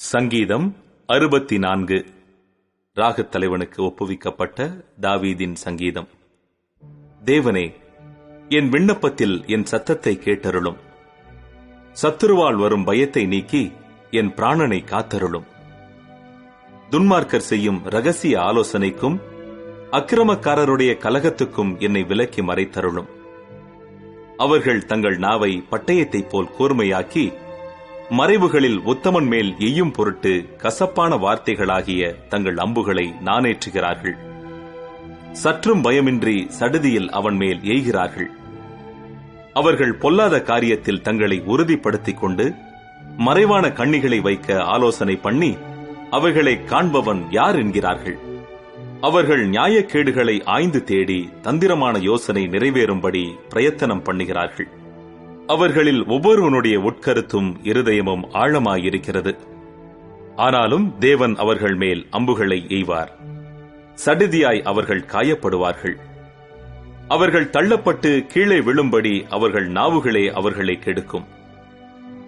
சங்கீதம் 64. ராகத் தலைவனுக்கு ஒப்புவிக்கப்பட்ட தாவீதின் சங்கீதம். தேவனே, என் விண்ணப்பத்தில் என் சத்தத்தை கேட்டருளும். சத்துருவால் வரும் பயத்தை நீக்கி என் பிராணனை காத்தருளும். துன்மார்க்கர் செய்யும் ரகசிய ஆலோசனைக்கும் அக்கிரமக்காரருடைய கலகத்துக்கும் என்னை விலக்கி மறைத்தருளும். அவர்கள் தங்கள் நாவை பட்டயத்தைப் போல் கூர்மையாக்கி மறைவுகளில் உத்தமன் மேல் எய்யும் பொருட்டு கசப்பான வார்த்தைகளாகிய தங்கள் அம்புகளை நானேற்றுகிறார்கள். சற்றும் பயமின்றி சடுதியில் அவன் மேல் எய்கிறார்கள். அவர்கள் பொல்லாத காரியத்தில் தங்களை உறுதிப்படுத்திக் கொண்டு மறைவான கண்ணிகளை வைக்க ஆலோசனை பண்ணி அவைகளை காண்பவன் யார் என்கிறார்கள். அவர்கள் நியாயக்கேடுகளை ஆய்ந்து தேடி தந்திரமான யோசனை நிறைவேறும்படி பிரயத்தனம் பண்ணுகிறார்கள். அவர்களில் ஒவ்வொருவனுடைய உட்கருத்தும் இருதயமும் ஆழமாயிருக்கிறது. ஆனாலும் தேவன் அவர்கள் மேல் அம்புகளை எய்வார். சடுதியாய் அவர்கள் காயப்படுவார்கள். அவர்கள் தள்ளப்பட்டு கீழே விழும்படி அவர்கள் நாவுகளே அவர்களை கெடுக்கும்.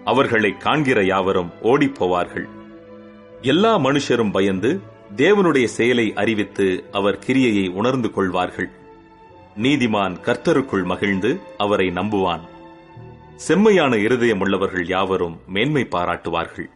அவர்களை காண்கிற யாவரும் ஓடிப்போவார்கள். எல்லா மனுஷரும் பயந்து தேவனுடைய செயலை அறிவித்து அவர் கிரியையை உணர்ந்து கொள்வார்கள். நீதிமான் கர்த்தருக்குள் மகிழ்ந்து அவரை நம்புவான். செம்மையான இருதயம் உள்ளவர்கள் யாவரும் மேன்மை பாராட்டுவார்கள்.